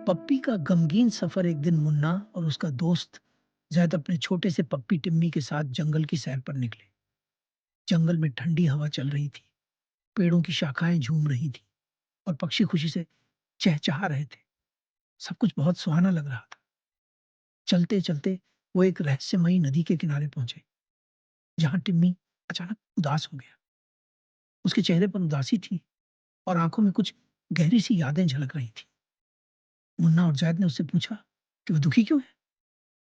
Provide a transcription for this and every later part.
पप्पी का गमगीन सफर। एक दिन मुन्ना और उसका दोस्त जैद अपने छोटे से पप्पी टिम्मी के साथ जंगल की सैर पर निकले। जंगल में ठंडी हवा चल रही थी, पेड़ों की शाखाएं झूम रही थी और पक्षी खुशी से चहचहा रहे थे। सब कुछ बहुत सुहाना लग रहा था। चलते चलते वो एक रहस्यमयी नदी के किनारे पहुंचे, जहां टिम्मी अचानक उदास हो गया। उसके चेहरे पर उदासी थी और आंखों में कुछ गहरी सी यादें झलक रही थी। मुन्ना और जैद ने उससे पूछा कि वो दुखी क्यों है,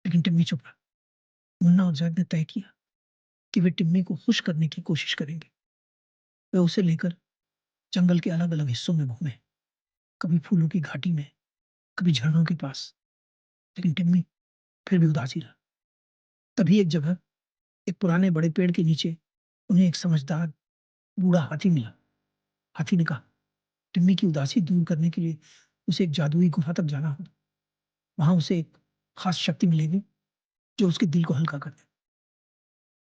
लेकिन टिम्मी चुप रहा। मुन्ना और जैद ने तय किया कि वे टिम्मी को खुश करने की कोशिश करेंगे। वे उसे लेकर जंगल के अलग अलग हिस्सों में घूमे, कभी फूलों की घाटी में, कभी झरनों के पास, लेकिन टिम्मी फिर भी उदासी रहा। तभी एक जगह, एक पुराने बड़े पेड़ के नीचे, उन्हें एक समझदार बूढ़ा हाथी मिला। हाथी ने कहा, टिम्मी की उदासी दूर करने के लिए उसे एक जादुई गुफा तक जाना होगा। वहां उसे एक खास शक्ति मिलेगी जो उसके दिल को हल्का कर दे।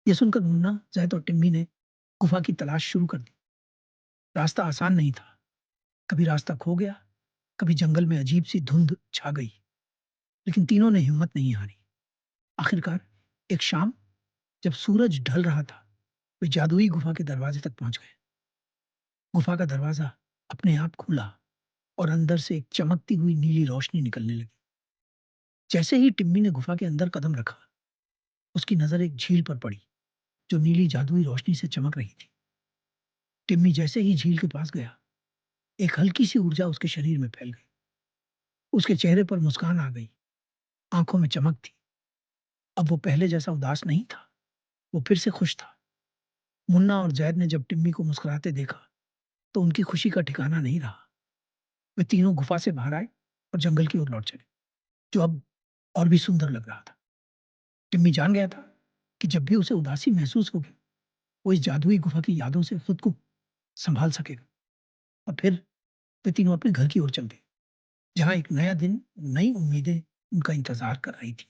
यह सुनकर मुन्ना, जैद और टिम्मी ने गुफा की तलाश शुरू कर दी। रास्ता आसान नहीं था। कभी रास्ता खो गया, कभी जंगल में अजीब सी धुंध छा गई, लेकिन तीनों ने हिम्मत नहीं हारी। आखिरकार एक शाम, जब सूरज ढल रहा था, वे जादुई गुफा के दरवाजे तक पहुंच गए। गुफा का दरवाजा अपने आप खुला और अंदर से एक चमकती हुई नीली रोशनी निकलने लगी। जैसे ही टिम्मी ने गुफा के अंदर कदम रखा, उसकी नजर एक झील पर पड़ी जो नीली जादुई रोशनी से चमक रही थी। टिम्मी जैसे ही झील के पास गया, एक हल्की सी ऊर्जा उसके शरीर में फैल गई। उसके चेहरे पर मुस्कान आ गई, आंखों में चमक थी। अब वो पहले जैसा उदास नहीं था, वो फिर से खुश था। मुन्ना और जैद ने जब टिम्मी को मुस्कुराते देखा, तो उनकी खुशी का ठिकाना नहीं रहा। वे तीनों गुफा से बाहर आए और जंगल की ओर लौट चले, जो अब और भी सुंदर लग रहा था। टिम्मी जान गया था कि जब भी उसे उदासी महसूस होगी, वो इस जादुई गुफा की यादों से खुद को संभाल सकेगा। और फिर वे तीनों अपने घर की ओर चल दिए, जहां एक नया दिन, नई उम्मीदें उनका इंतजार कर रही थी।